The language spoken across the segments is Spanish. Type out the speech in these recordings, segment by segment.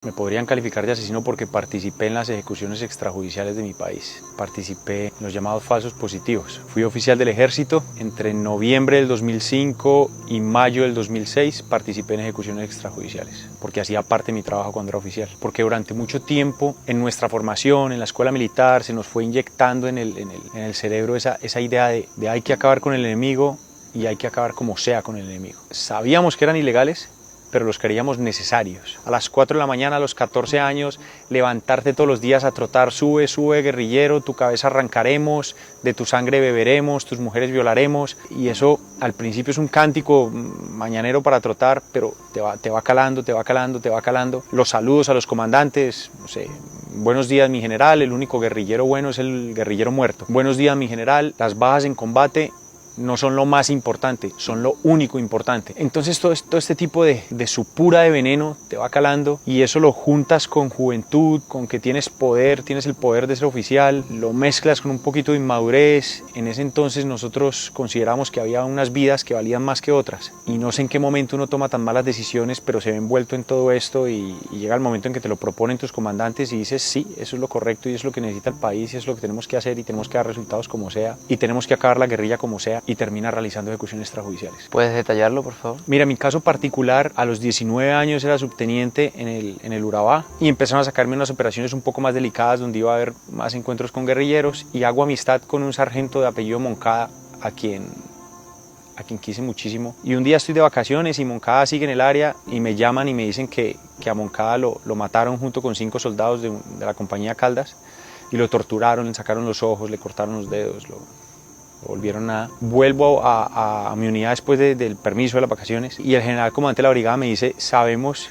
Me podrían calificar de asesino porque participé en las ejecuciones extrajudiciales de mi país. Participé en los llamados falsos positivos. Fui oficial del ejército. Entre noviembre del 2005 y mayo del 2006 participé en ejecuciones extrajudiciales porque hacía parte de mi trabajo cuando era oficial. Porque durante mucho tiempo en nuestra formación, en la escuela militar, se nos fue inyectando en el cerebro esa idea de hay que acabar con el enemigo y hay que acabar como sea con el enemigo. Sabíamos que eran ilegales, pero los creíamos necesarios. A las 4 de la mañana, a los 14 años, levantarte todos los días a trotar, sube, sube, guerrillero, tu cabeza arrancaremos, de tu sangre beberemos, tus mujeres violaremos. Y eso al principio es un cántico mañanero para trotar, pero te va calando, te va calando, te va calando. Los saludos a los comandantes, no sé, buenos días mi general, el único guerrillero bueno es el guerrillero muerto. Buenos días mi general, las bajas en combate no son lo más importante, son lo único importante. Entonces todo este tipo de supura de veneno te va calando y eso lo juntas con juventud, con que tienes poder, tienes el poder de ser oficial, lo mezclas con un poquito de inmadurez. En ese entonces nosotros consideramos que había unas vidas que valían más que otras y no sé en qué momento uno toma tan malas decisiones, pero se ve envuelto en todo esto y llega el momento en que te lo proponen tus comandantes y dices sí, eso es lo correcto y es lo que necesita el país y es lo que tenemos que hacer y tenemos que dar resultados como sea y tenemos que acabar la guerrilla como sea y termina realizando ejecuciones extrajudiciales. ¿Puedes detallarlo, por favor? Mira, mi caso particular, a los 19 años era subteniente en el Urabá y empezaron a sacarme unas operaciones un poco más delicadas donde iba a haber más encuentros con guerrilleros y hago amistad con un sargento de apellido Moncada a quien quise muchísimo. Y un día estoy de vacaciones y Moncada sigue en el área y me llaman y me dicen que a Moncada lo mataron junto con 5 soldados de la compañía Caldas y lo torturaron, le sacaron los ojos, le cortaron los dedos, lo volvieron a... Vuelvo a mi unidad después del permiso de las vacaciones y el general comandante de la brigada me dice, sabemos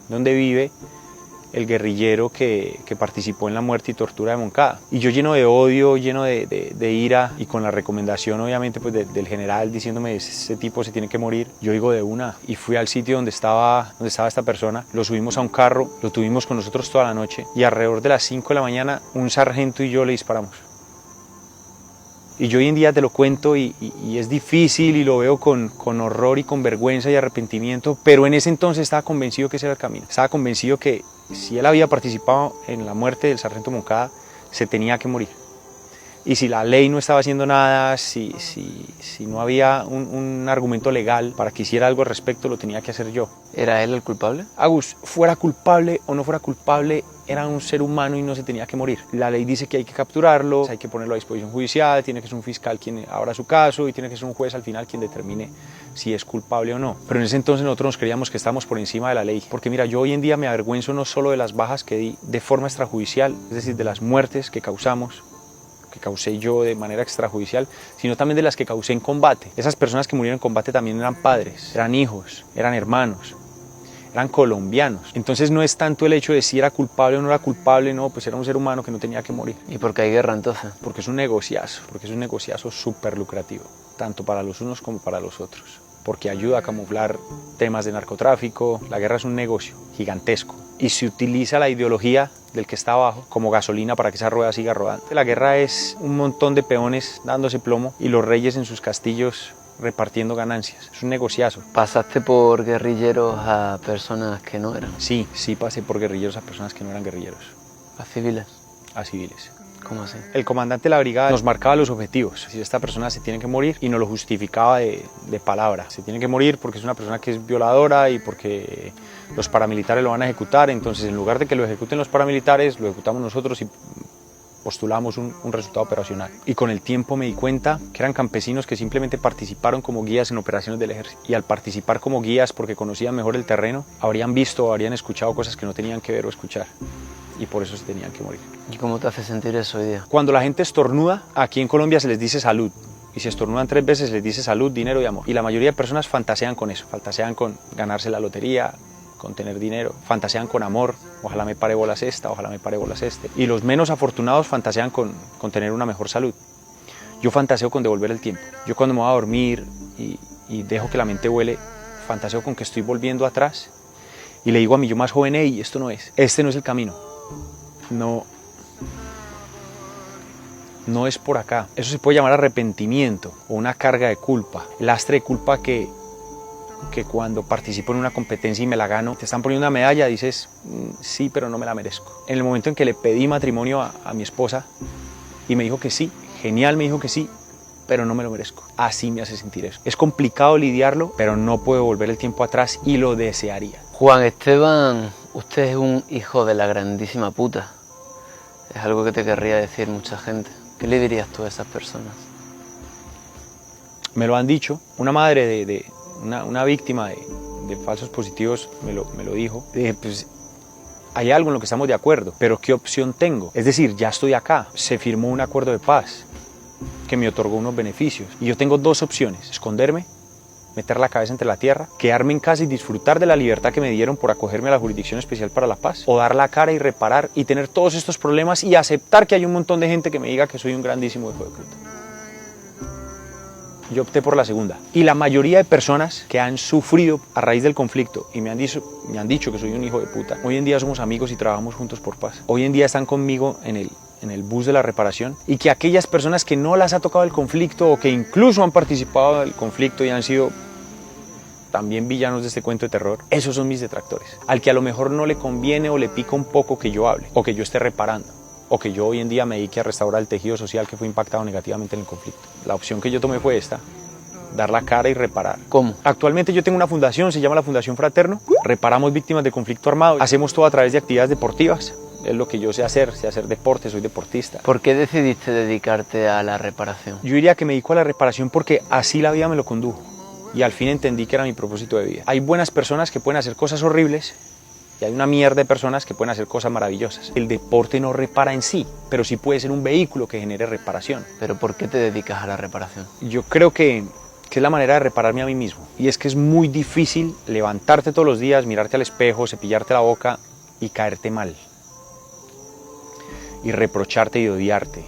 dónde vive el guerrillero que participó en la muerte y tortura de Moncada. Y yo lleno de odio, lleno de ira y con la recomendación obviamente pues del general diciéndome ese tipo se tiene que morir, yo digo de una y fui al sitio donde estaba esta persona, lo subimos a un carro, lo tuvimos con nosotros toda la noche y alrededor de las 5 de la mañana un sargento y yo le disparamos. Y yo hoy en día te lo cuento y es difícil y lo veo con horror y con vergüenza y arrepentimiento, pero en ese entonces estaba convencido que ese era el camino. Estaba convencido que si él había participado en la muerte del sargento Moncada, se tenía que morir. Y si la ley no estaba haciendo nada, si no había un argumento legal para que hiciera algo al respecto, lo tenía que hacer yo. ¿Era él el culpable? Agus, fuera culpable o no fuera culpable, era un ser humano y no se tenía que morir. La ley dice que hay que capturarlo, hay que ponerlo a disposición judicial, tiene que ser un fiscal quien abra su caso y tiene que ser un juez al final quien determine si es culpable o no. Pero en ese entonces nosotros nos creíamos que estábamos por encima de la ley. Porque mira, yo hoy en día me avergüenzo no solo de las bajas que di de forma extrajudicial, es decir, de las muertes que causamos, que causé yo de manera extrajudicial, sino también de las que causé en combate. Esas personas que murieron en combate también eran padres, eran hijos, eran hermanos, eran colombianos. Entonces no es tanto el hecho de si era culpable o no era culpable, no, pues era un ser humano que no tenía que morir. ¿Y por qué hay guerra entonces? Porque es un negociazo súper lucrativo, tanto para los unos como para los otros. Porque ayuda a camuflar temas de narcotráfico. La guerra es un negocio gigantesco y se utiliza la ideología del que está abajo como gasolina para que esa rueda siga rodando. La guerra es un montón de peones dándose plomo y los reyes en sus castillos repartiendo ganancias. Es un negociazo. ¿Pasaste por guerrilleros a personas que no eran? Sí pasé por guerrilleros a personas que no eran guerrilleros. ¿A civiles? A civiles. ¿Cómo así? El comandante de la brigada nos marcaba los objetivos. Si esta persona se tiene que morir y nos lo justificaba de palabra. Se tiene que morir porque es una persona que es violadora y porque los paramilitares lo van a ejecutar. Entonces, en lugar de que lo ejecuten los paramilitares, lo ejecutamos nosotros y postulamos un resultado operacional. Y con el tiempo me di cuenta que eran campesinos que simplemente participaron como guías en operaciones del ejército. Y al participar como guías porque conocían mejor el terreno, habrían visto o habrían escuchado cosas que no tenían que ver o escuchar. Y por eso se tenían que morir. ¿Y cómo te hace sentir eso hoy día? Cuando la gente estornuda, aquí en Colombia se les dice salud. Y si estornudan 3 veces, les dice salud, dinero y amor. Y la mayoría de personas fantasean con eso. Fantasean con ganarse la lotería, con tener dinero. Fantasean con amor. Ojalá me pare bolas esta, ojalá me pare bolas este. Y los menos afortunados fantasean con tener una mejor salud. Yo fantaseo con devolver el tiempo. Yo cuando me voy a dormir y dejo que la mente vuele, fantaseo con que estoy volviendo atrás. Y le digo a mi yo más joven, hey, esto no es. Este no es el camino. No es por acá. Eso se puede llamar arrepentimiento o una carga de culpa. El lastre de culpa que que cuando participo en una competencia y me la gano, te están poniendo una medalla, dices, sí, pero no me la merezco. En el momento en que le pedí matrimonio a mi esposa y me dijo que sí, genial, me dijo que sí, pero no me lo merezco. Así me hace sentir eso. Es complicado lidiarlo, pero no puedo volver el tiempo atrás y lo desearía. Juan Esteban, usted es un hijo de la grandísima puta. Es algo que te querría decir mucha gente. ¿Qué le dirías tú a esas personas? Me lo han dicho. Una madre una víctima de falsos positivos me lo dijo. Pues, hay algo en lo que estamos de acuerdo, pero ¿qué opción tengo? Es decir, ya estoy acá. Se firmó un acuerdo de paz que me otorgó unos beneficios. Y yo tengo dos opciones: esconderme, meter la cabeza entre la tierra, quedarme en casa y disfrutar de la libertad que me dieron por acogerme a la Jurisdicción Especial para la Paz, o dar la cara y reparar y tener todos estos problemas y aceptar que hay un montón de gente que me diga que soy un grandísimo hijo de puta. Yo opté por la segunda. Y la mayoría de personas que han sufrido a raíz del conflicto y me han dicho que soy un hijo de puta, hoy en día somos amigos y trabajamos juntos por paz. Hoy en día están conmigo en el bus de la reparación, y que aquellas personas que no las ha tocado el conflicto o que incluso han participado del conflicto y han sido también villanos de este cuento de terror, esos son mis detractores. Al que a lo mejor no le conviene o le pica un poco que yo hable, o que yo esté reparando, o que yo hoy en día me dedique a restaurar el tejido social que fue impactado negativamente en el conflicto. La opción que yo tomé fue esta: dar la cara y reparar. ¿Cómo? Actualmente yo tengo una fundación, se llama la Fundación Fraterno. Reparamos víctimas de conflicto armado. Hacemos todo a través de actividades deportivas. Es lo que yo sé hacer deporte, soy deportista. ¿Por qué decidiste dedicarte a la reparación? Yo diría que me dedico a la reparación porque así la vida me lo condujo. Y al fin entendí que era mi propósito de vida. Hay buenas personas que pueden hacer cosas horribles y hay una mierda de personas que pueden hacer cosas maravillosas. El deporte no repara en sí, pero sí puede ser un vehículo que genere reparación. ¿Pero por qué te dedicas a la reparación? Yo creo que es la manera de repararme a mí mismo. Y es que es muy difícil levantarte todos los días, mirarte al espejo, cepillarte la boca y caerte mal. Y reprocharte y odiarte.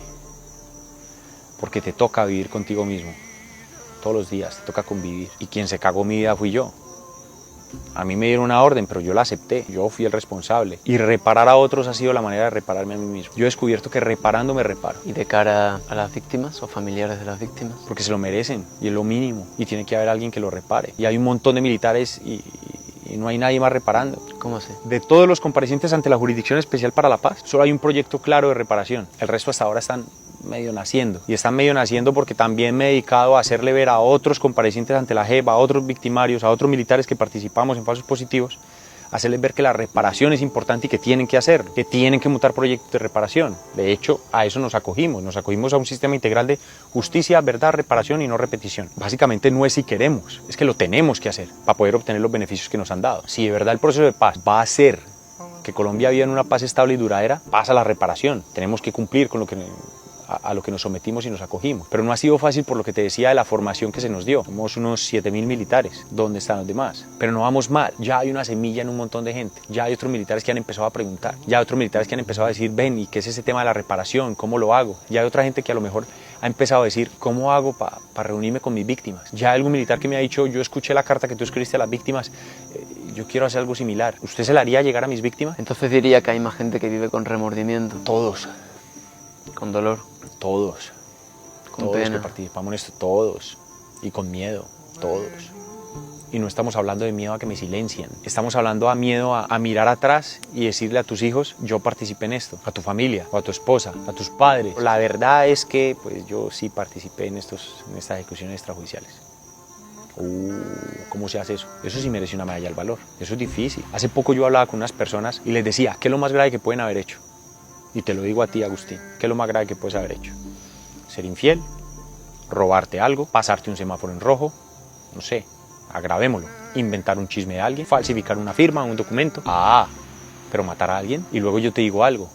Porque te toca vivir contigo mismo. Todos los días te toca convivir. Y quien se cagó mi vida fui yo. A mí me dieron una orden, pero yo la acepté. Yo fui el responsable. Y reparar a otros ha sido la manera de repararme a mí mismo. Yo he descubierto que reparando me reparo. ¿Y de cara a las víctimas o familiares de las víctimas? Porque se lo merecen y es lo mínimo. Y tiene que haber alguien que lo repare. Y hay un montón de militares y no hay nadie más reparando. ¿Cómo así? De todos los comparecientes ante la Jurisdicción Especial para la Paz, solo hay un proyecto claro de reparación. El resto hasta ahora están medio naciendo. Y están medio naciendo porque también me he dedicado a hacerle ver a otros comparecientes ante la JEP, a otros victimarios, a otros militares que participamos en falsos positivos, hacerles ver que la reparación es importante y que tienen que hacer, que tienen que montar proyectos de reparación. De hecho, a eso nos acogimos a un sistema integral de justicia, verdad, reparación y no repetición. Básicamente no es si queremos, es que lo tenemos que hacer para poder obtener los beneficios que nos han dado. Si de verdad el proceso de paz va a hacer que Colombia viva en una paz estable y duradera, pasa la reparación. Tenemos que cumplir con a lo que nos sometimos y nos acogimos. Pero no ha sido fácil por lo que te decía de la formación que se nos dio. Somos unos 7.000 militares. ¿Dónde están los demás? Pero no vamos mal. Ya hay una semilla en un montón de gente. Ya hay otros militares que han empezado a preguntar. Ya hay otros militares que han empezado a decir, ven, ¿y qué es ese tema de la reparación? ¿Cómo lo hago? Ya hay otra gente que a lo mejor ha empezado a decir, ¿cómo hago para reunirme con mis víctimas? Ya hay algún militar que me ha dicho, yo escuché la carta que tú escribiste a las víctimas, yo quiero hacer algo similar. ¿Usted se la haría llegar a mis víctimas? Entonces diría que hay más gente que vive con remordimiento. Todos. Con dolor. Todos. Con Todos pena. que participamos en esto, todos. Y con miedo, todos. Y no estamos hablando de miedo a que me silencien. Estamos hablando a miedo a mirar atrás y decirle a tus hijos, yo participé en esto. A tu familia, o a tu esposa, a tus padres. La verdad es que pues yo sí participé en estas ejecuciones extrajudiciales. ¿Cómo se hace eso? Eso sí merece una medalla al valor. Eso es difícil. Hace poco yo hablaba con unas personas y les decía, ¿qué es lo más grave que pueden haber hecho? Y te lo digo a ti, Agustín, ¿qué es lo más grave que puedes haber hecho? Ser infiel, robarte algo, pasarte un semáforo en rojo, no sé, agravémoslo, inventar un chisme de alguien, falsificar una firma, un documento. Pero matar a alguien. Y luego yo te digo algo,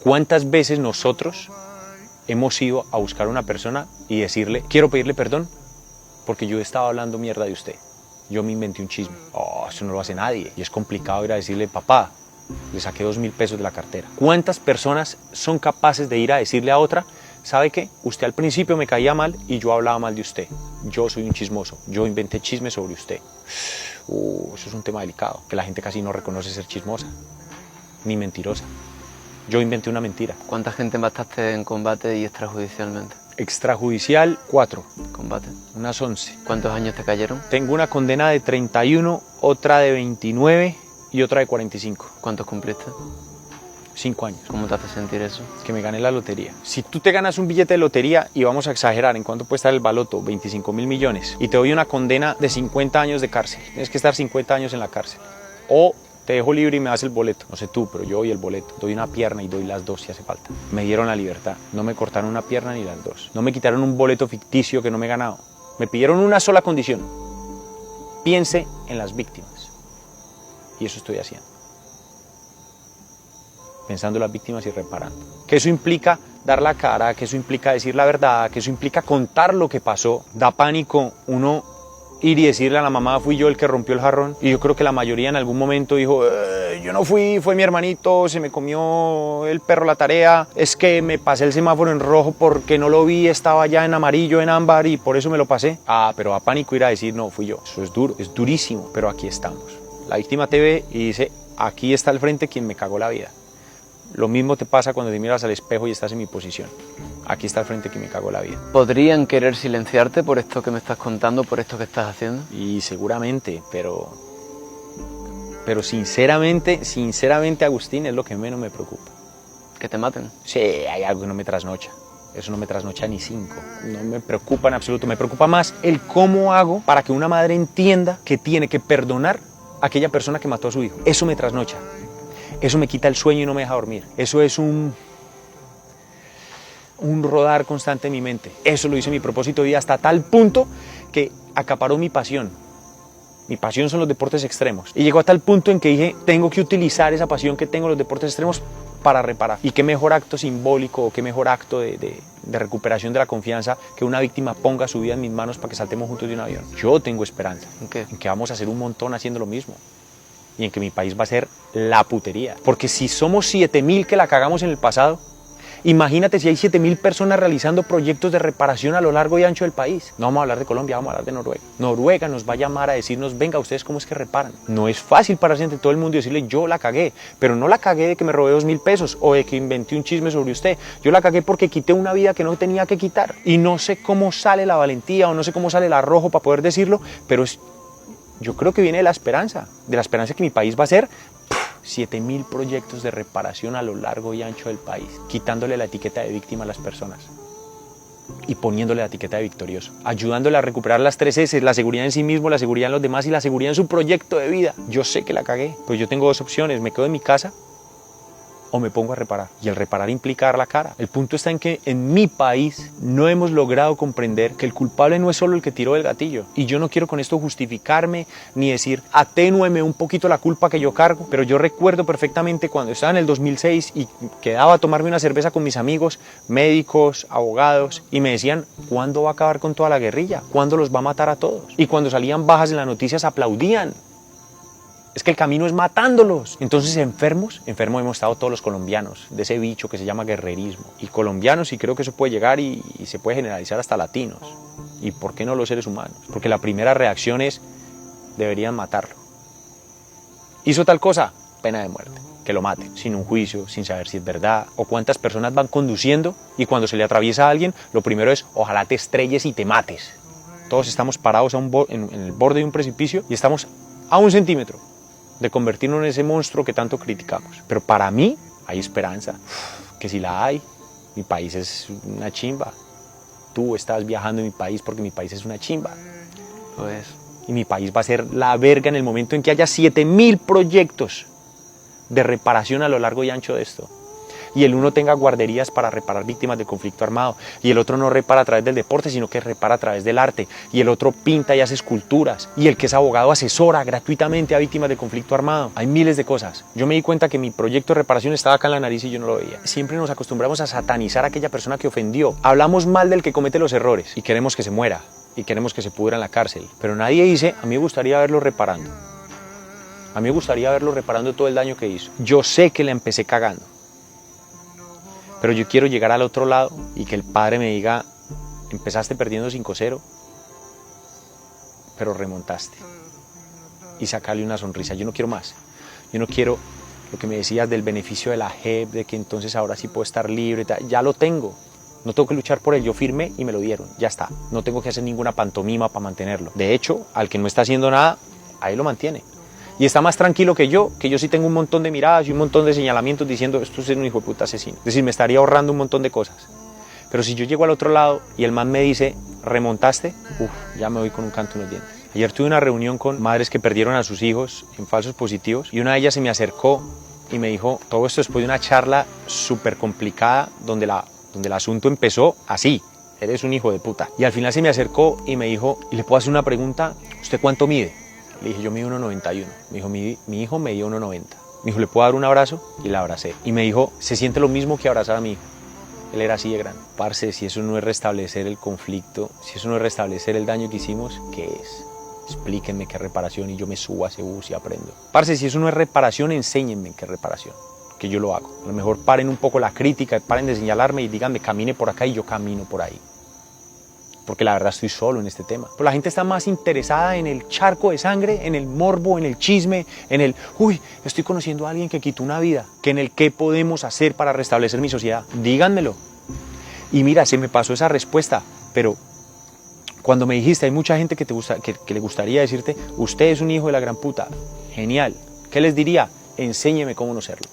¿cuántas veces nosotros hemos ido a buscar a una persona y decirle, quiero pedirle perdón porque yo estaba hablando mierda de usted, yo me inventé un chisme? Eso no lo hace nadie. Y es complicado ir a decirle, papá, le saqué 2.000 pesos de la cartera. ¿Cuántas personas son capaces de ir a decirle a otra, ¿sabe qué? Usted al principio me caía mal y yo hablaba mal de usted. Yo soy un chismoso, yo inventé chismes sobre usted. Eso es un tema delicado, que la gente casi no reconoce ser chismosa, ni mentirosa. Yo inventé una mentira. ¿Cuánta gente mataste en combate y extrajudicialmente? Extrajudicial, 4. Combate. Unas 11. ¿Cuántos años te cayeron? Tengo una condena de 31, otra de 29 y otra de 45. ¿Cuántos cumpliste? 5 años. ¿Cómo te hace sentir eso? Que me gané la lotería. Si tú te ganas un billete de lotería, y vamos a exagerar, ¿en cuánto puede estar el baloto? 25.000 millones. Y te doy una condena de 50 años de cárcel. Tienes que estar 50 años en la cárcel. O te dejo libre y me das el boleto. No sé tú, pero yo doy el boleto. Doy una pierna y doy las dos si hace falta. Me dieron la libertad. No me cortaron una pierna ni las dos. No me quitaron un boleto ficticio que no me he ganado. Me pidieron una sola condición. Piense en las víctimas. Y eso estoy haciendo. Pensando en las víctimas y reparando. Que eso implica dar la cara, que eso implica decir la verdad, que eso implica contar lo que pasó. Da pánico uno ir y decirle a la mamá, fui yo el que rompió el jarrón. Y yo creo que la mayoría en algún momento dijo, yo no fui, fue mi hermanito, se me comió el perro la tarea, es que me pasé el semáforo en rojo porque no lo vi, estaba ya en amarillo, en ámbar y por eso me lo pasé. Pero da pánico ir a decir, no, fui yo. Eso es duro, es durísimo, pero aquí estamos. La víctima te ve y dice, aquí está al frente quien me cagó la vida. Lo mismo te pasa cuando te miras al espejo y estás en mi posición. Aquí está al frente quien me cagó la vida. ¿Podrían querer silenciarte por esto que me estás contando, por esto que estás haciendo? Y seguramente, pero sinceramente, Agustín, es lo que menos me preocupa. ¿Que te maten? Sí, hay algo que no me trasnocha. Eso no me trasnocha ni 5. No me preocupa en absoluto. Me preocupa más el cómo hago para que una madre entienda que tiene que perdonar a aquella persona que mató a su hijo. Eso me trasnocha. Eso me quita el sueño y no me deja dormir. Eso es un rodar constante en mi mente. Eso lo hice mi propósito de vida hasta tal punto que acaparó mi pasión. Mi pasión son los deportes extremos. Y llegó a tal punto en que dije, tengo que utilizar esa pasión que tengo en los deportes extremos para reparar. Y qué mejor acto simbólico, o qué mejor acto de recuperación de la confianza que una víctima ponga su vida en mis manos para que saltemos juntos de un avión. Yo tengo esperanza. ¿En qué? En que vamos a hacer un montón haciendo lo mismo. Y en que mi país va a ser la putería. Porque si somos 7.000 que la cagamos en el pasado, imagínate si hay 7.000 personas realizando proyectos de reparación a lo largo y ancho del país. No vamos a hablar de Colombia, vamos a hablar de Noruega. Noruega nos va a llamar a decirnos, venga, ¿ustedes cómo es que reparan? No es fácil pararse ante todo el mundo y decirle, yo la cagué, pero no la cagué de que me robé 2.000 pesos o de que inventé un chisme sobre usted. Yo la cagué porque quité una vida que no tenía que quitar. Y no sé cómo sale la valentía o no sé cómo sale el arrojo para poder decirlo, pero yo creo que viene de la esperanza que mi país va a ser 7.000 proyectos de reparación a lo largo y ancho del país, quitándole la etiqueta de víctima a las personas y poniéndole la etiqueta de victorioso, ayudándole a recuperar las 3 S, la seguridad en sí mismo, la seguridad en los demás y la seguridad en su proyecto de vida. Yo sé que la cagué, pero yo tengo 2 opciones, me quedo en mi casa o me pongo a reparar. Y el reparar implica dar la cara. El punto está en que en mi país no hemos logrado comprender que el culpable no es solo el que tiró el gatillo. Y yo no quiero con esto justificarme ni decir atenúeme un poquito la culpa que yo cargo, pero yo recuerdo perfectamente cuando estaba en el 2006 y quedaba a tomarme una cerveza con mis amigos, médicos, abogados, y me decían, ¿cuándo va a acabar con toda la guerrilla? ¿Cuándo los va a matar a todos? Y cuando salían bajas en las noticias aplaudían. Es que el camino es matándolos. Entonces enfermos hemos estado todos los colombianos de ese bicho que se llama guerrerismo. Y colombianos, y creo que eso puede llegar y se puede generalizar hasta latinos. ¿Y por qué no los seres humanos? Porque la primera reacción es, deberían matarlo. ¿Hizo tal cosa? Pena de muerte. Que lo maten, sin un juicio, sin saber si es verdad. O cuántas personas van conduciendo y cuando se le atraviesa a alguien, lo primero es, ojalá te estrelles y te mates. Todos estamos parados en el borde de un precipicio y estamos a 1 centímetro de convertirnos en ese monstruo que tanto criticamos. Pero para mí hay esperanza, que si la hay, mi país es una chimba. Tú estás viajando en mi país porque mi país es una chimba. Lo es. Y mi país va a ser la verga en el momento en que haya 7.000 proyectos de reparación a lo largo y ancho de esto. Y el uno tenga guarderías para reparar víctimas del conflicto armado, y el otro no repara a través del deporte, sino que repara a través del arte, y el otro pinta y hace esculturas, y el que es abogado asesora gratuitamente a víctimas del conflicto armado. Hay miles de cosas. Yo me di cuenta que mi proyecto de reparación estaba acá en la nariz y yo no lo veía. Siempre nos acostumbramos a satanizar a aquella persona que ofendió. Hablamos mal del que comete los errores, y queremos que se muera, y queremos que se pudra en la cárcel. Pero nadie dice, a mí me gustaría verlo reparando. A mí me gustaría verlo reparando todo el daño que hizo. Yo sé que la empecé cagando. Pero yo quiero llegar al otro lado y que el padre me diga, empezaste perdiendo 5-0, pero remontaste. Y sacarle una sonrisa. Yo no quiero más. Yo no quiero lo que me decías del beneficio de la JEP, de que entonces ahora sí puedo estar libre. Ya lo tengo. No tengo que luchar por él, yo firmé y me lo dieron, ya está. No tengo que hacer ninguna pantomima para mantenerlo. De hecho, al que no está haciendo nada, ahí lo mantiene. Y está más tranquilo que yo sí tengo un montón de miradas y un montón de señalamientos diciendo, esto es un hijo de puta asesino. Es decir, me estaría ahorrando un montón de cosas. Pero si yo llego al otro lado y el man me dice, ¿remontaste? Ya me voy con un canto en los dientes. Ayer tuve una reunión con madres que perdieron a sus hijos en falsos positivos y una de ellas se me acercó y me dijo, todo esto después de una charla súper complicada donde el asunto empezó así, eres un hijo de puta. Y al final se me acercó y me dijo, ¿y le puedo hacer una pregunta? ¿Usted cuánto mide? Le dije, yo mido 1,91. Me dijo, mi hijo medía 1,90. Me dijo, ¿le puedo dar un abrazo? Y la abracé. Y me dijo, ¿se siente lo mismo que abrazar a mi hijo? Él era así de grande. Parce, si eso no es restablecer el conflicto, si eso no es restablecer el daño que hicimos, ¿qué es? Explíquenme qué es reparación y yo me subo a ese bus y aprendo. Parce, si eso no es reparación, enséñenme qué es reparación, que yo lo hago. A lo mejor paren un poco la crítica, paren de señalarme y díganme, camine por acá y yo camino por ahí. Porque la verdad estoy solo en este tema. Pero la gente está más interesada en el charco de sangre, en el morbo, en el chisme, en el, estoy conociendo a alguien que quitó una vida, que en el qué podemos hacer para restablecer mi sociedad. Díganmelo. Y mira, se me pasó esa respuesta, pero cuando me dijiste, hay mucha gente que le gustaría decirte, usted es un hijo de la gran puta. Genial. ¿Qué les diría? Enséñeme cómo no serlo.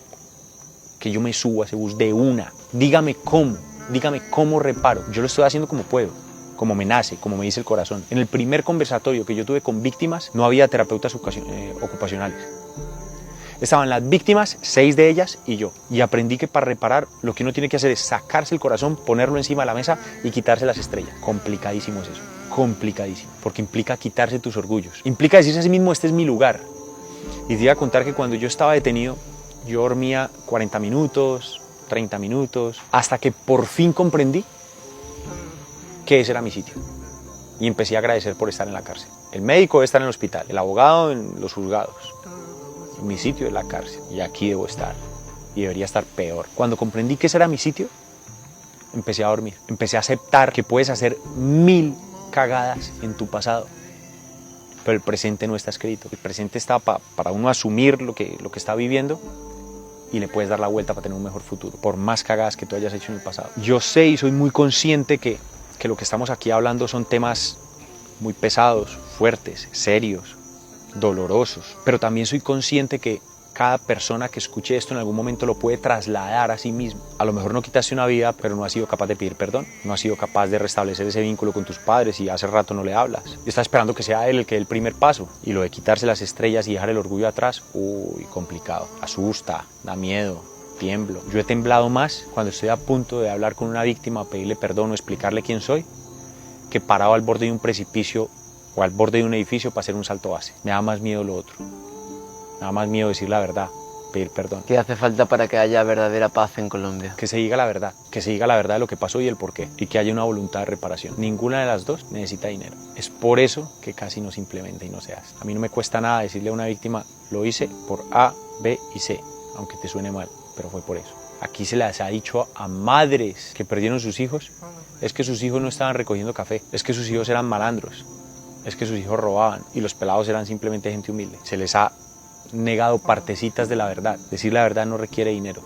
Que yo me subo a ese bus de una. Dígame cómo reparo. Yo lo estoy haciendo como puedo, como me nace, como me dice el corazón. En el primer conversatorio que yo tuve con víctimas, no había terapeutas ocupacionales. Estaban las víctimas, 6 de ellas y yo. Y aprendí que para reparar lo que uno tiene que hacer es sacarse el corazón, ponerlo encima de la mesa y quitarse las estrellas. Complicadísimo es eso, complicadísimo. Porque implica quitarse tus orgullos. Implica decirse a sí mismo, este es mi lugar. Y te iba a contar que cuando yo estaba detenido, yo dormía 40 minutos, 30 minutos, hasta que por fin comprendí que ese era mi sitio. Y empecé a agradecer por estar en la cárcel. El médico debe estar en el hospital, el abogado en los juzgados. Mi sitio es la cárcel y aquí debo estar. Y debería estar peor. Cuando comprendí que ese era mi sitio, empecé a dormir. Empecé a aceptar que puedes hacer 1000 cagadas en tu pasado. Pero el presente no está escrito. El presente está para uno asumir lo que está viviendo y le puedes dar la vuelta para tener un mejor futuro. Por más cagadas que tú hayas hecho en el pasado. Yo sé y soy muy consciente que lo que estamos aquí hablando son temas muy pesados, fuertes, serios, dolorosos, pero también soy consciente que cada persona que escuche esto en algún momento lo puede trasladar a sí mismo. A lo mejor no quitaste una vida, pero no has sido capaz de pedir perdón, no has sido capaz de restablecer ese vínculo con tus padres y hace rato no le hablas. Y estás esperando que sea él el que dé el primer paso. Y lo de quitarse las estrellas y dejar el orgullo atrás, complicado, asusta, da miedo. Tiemblo. Yo he temblado más cuando estoy a punto de hablar con una víctima, pedirle perdón o explicarle quién soy, que parado al borde de un precipicio o al borde de un edificio para hacer un salto base. Me da más miedo lo otro. Me da más miedo decir la verdad, pedir perdón. ¿Qué hace falta para que haya verdadera paz en Colombia? Que se diga la verdad de lo que pasó y el porqué, y que haya una voluntad de reparación. Ninguna de las dos necesita dinero. Es por eso que casi no se implementa y no se hace. A mí no me cuesta nada decirle a una víctima, lo hice por A, B y C, aunque te suene mal, pero fue por eso. Aquí se les ha dicho a madres que perdieron sus hijos, es que sus hijos no estaban recogiendo café, es que sus hijos eran malandros, es que sus hijos robaban y los pelados eran simplemente gente humilde. Se les ha negado partecitas de la verdad. Decir la verdad no requiere dinero.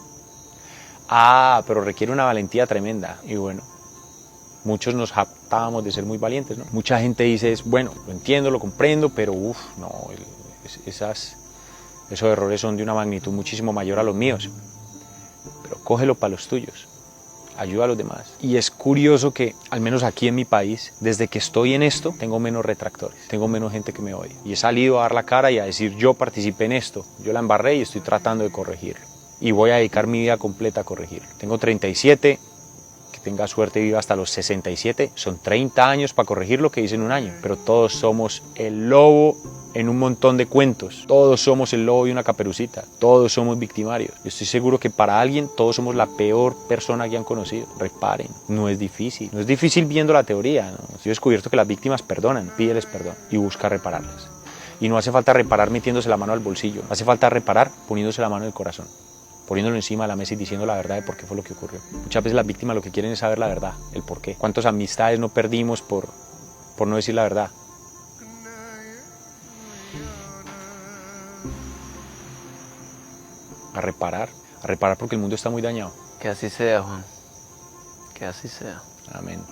Pero requiere una valentía tremenda. Y bueno, muchos nos jactábamos de ser muy valientes, ¿no? Mucha gente dice, bueno, lo entiendo, lo comprendo, pero no, esos errores son de una magnitud muchísimo mayor a los míos. Pero cógelo para los tuyos. Ayuda a los demás. Y es curioso que, al menos aquí en mi país, desde que estoy en esto, tengo menos retractores, tengo menos gente que me odia. Y he salido a dar la cara y a decir, yo participé en esto, yo la embarré y estoy tratando de corregirlo. Y voy a dedicar mi vida completa a corregirlo. Tengo 37, que tenga suerte y viva hasta los 67, son 30 años para corregir lo que hice en un año. Pero todos somos el lobo en un montón de cuentos. Todos somos el lobo y una caperucita. Todos somos victimarios. Yo estoy seguro que para alguien todos somos la peor persona que han conocido. Reparen, no es difícil. No es difícil viendo la teoría, ¿no? Yo he descubierto que las víctimas perdonan, pídeles perdón y busca repararlas. Y no hace falta reparar metiéndose la mano al bolsillo. Hace falta reparar poniéndose la mano en el corazón, poniéndolo encima de la mesa y diciendo la verdad de por qué fue lo que ocurrió. Muchas veces las víctimas lo que quieren es saber la verdad, el por qué. ¿Cuántas amistades no perdimos por no decir la verdad? A reparar porque el mundo está muy dañado. Que así sea, Juan. Que así sea. Amén.